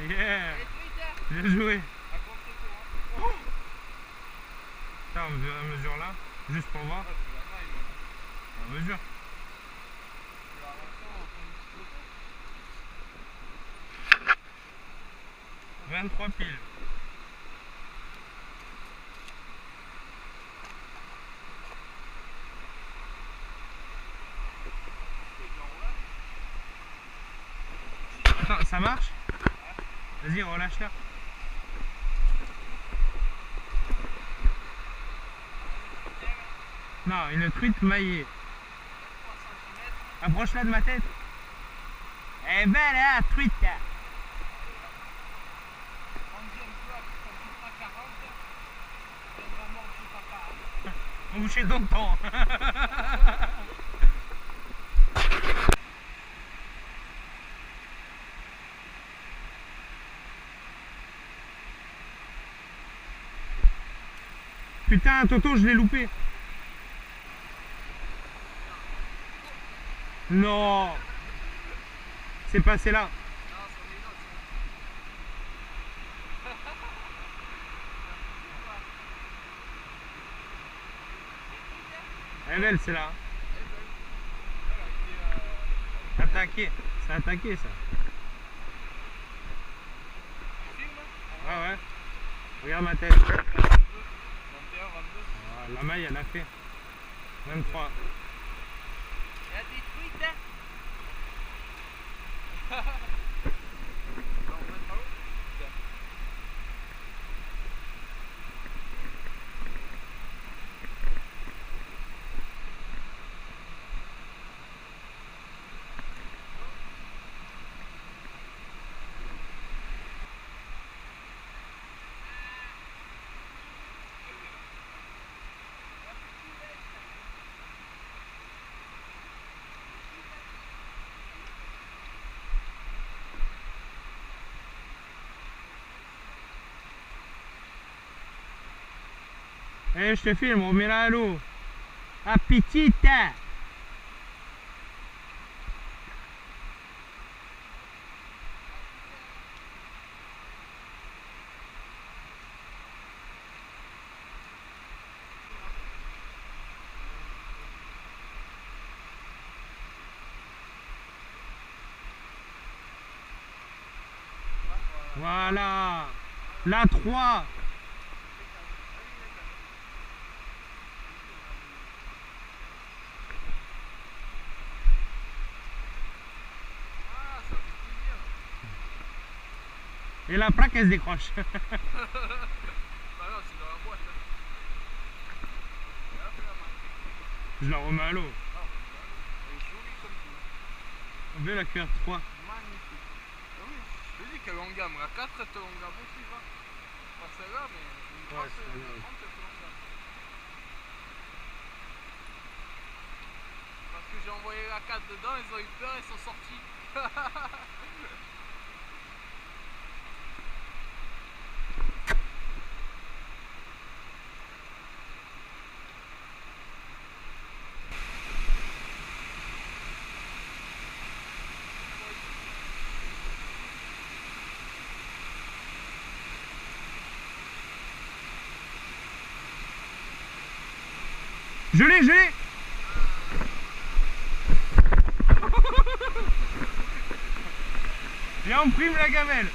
Yeah. Bien joué. Tiens, on mesure là, juste pour voir. On mesure. 23 piles. Attends, ça marche? Vas-y, relâche-la. Non, une truite maillée. Approche-la de ma tête. Eh ben là, truite. On bouchait dans le temps. Putain, Toto, je l'ai loupé. Non. C'est passé là. Elle est belle, c'est là. Attaqué. C'est attaqué, ça. Ah ouais. Regarde ma tête. Ah, la maille, elle a fait 23. Il y a des truites, hein. Eh, je te filme, on met la à l'eau. Ah, petite. Voilà. La 3. Et la plaque, elle se décroche. Bah non, c'est dans la boîte. Je la remets à l'eau. Elle est jolie comme tout. On veut la cuire 3. Magnifique. Ah oui, je te dis qu'elle engame. La 4, elle te engame aussi, va. Pas celle-là, mais une Ouais, grosse, celle-là, la oui. 30, elle te engame. Parce que j'ai envoyé la 4 dedans, ils ont eu peur, ils sont sortis. Je l'ai, je l'ai. Viens, on prime la gamelle.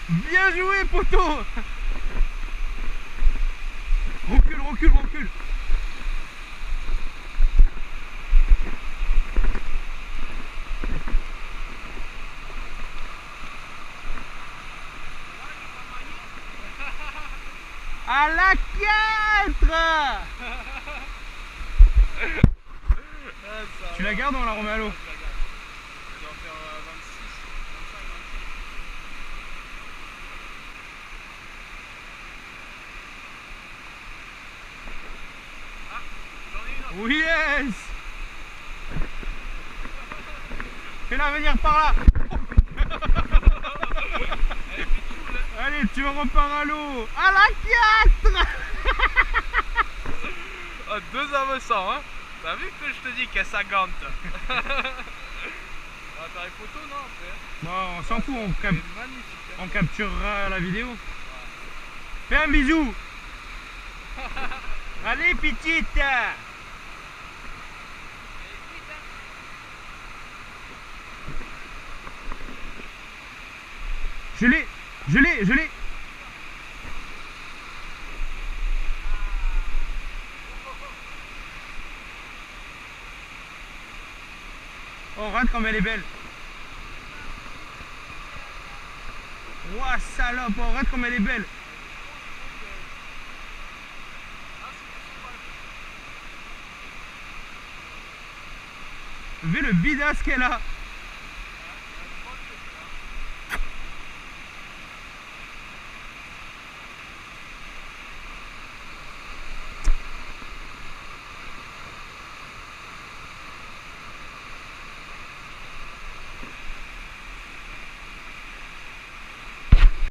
Bien joué, poteau. Recule, recule, recule. À la 4. Tu la gardes ou on la remet à l'eau? Je la garde. Elle doit faire 26, 25, 26. Ah, j'en ai une autre. Oui, yes. Fais-la venir par là. Elle est pitchoule, hein. Allez, tu repars à l'eau. À la 4. Ah, 2 hameçons, hein. T'as vu que je te dis qu'elle s'agante. Ah, t'as les photos, non, après? Bon, on s'en fout, C'est magnifique, hein. on capturera la vidéo. Fais un bisou. Allez, petite. Je l'ai. Oh, regarde comme elle est belle. Ouah, salope, oh, regarde comme elle est belle. Vu le bidasse qu'elle a.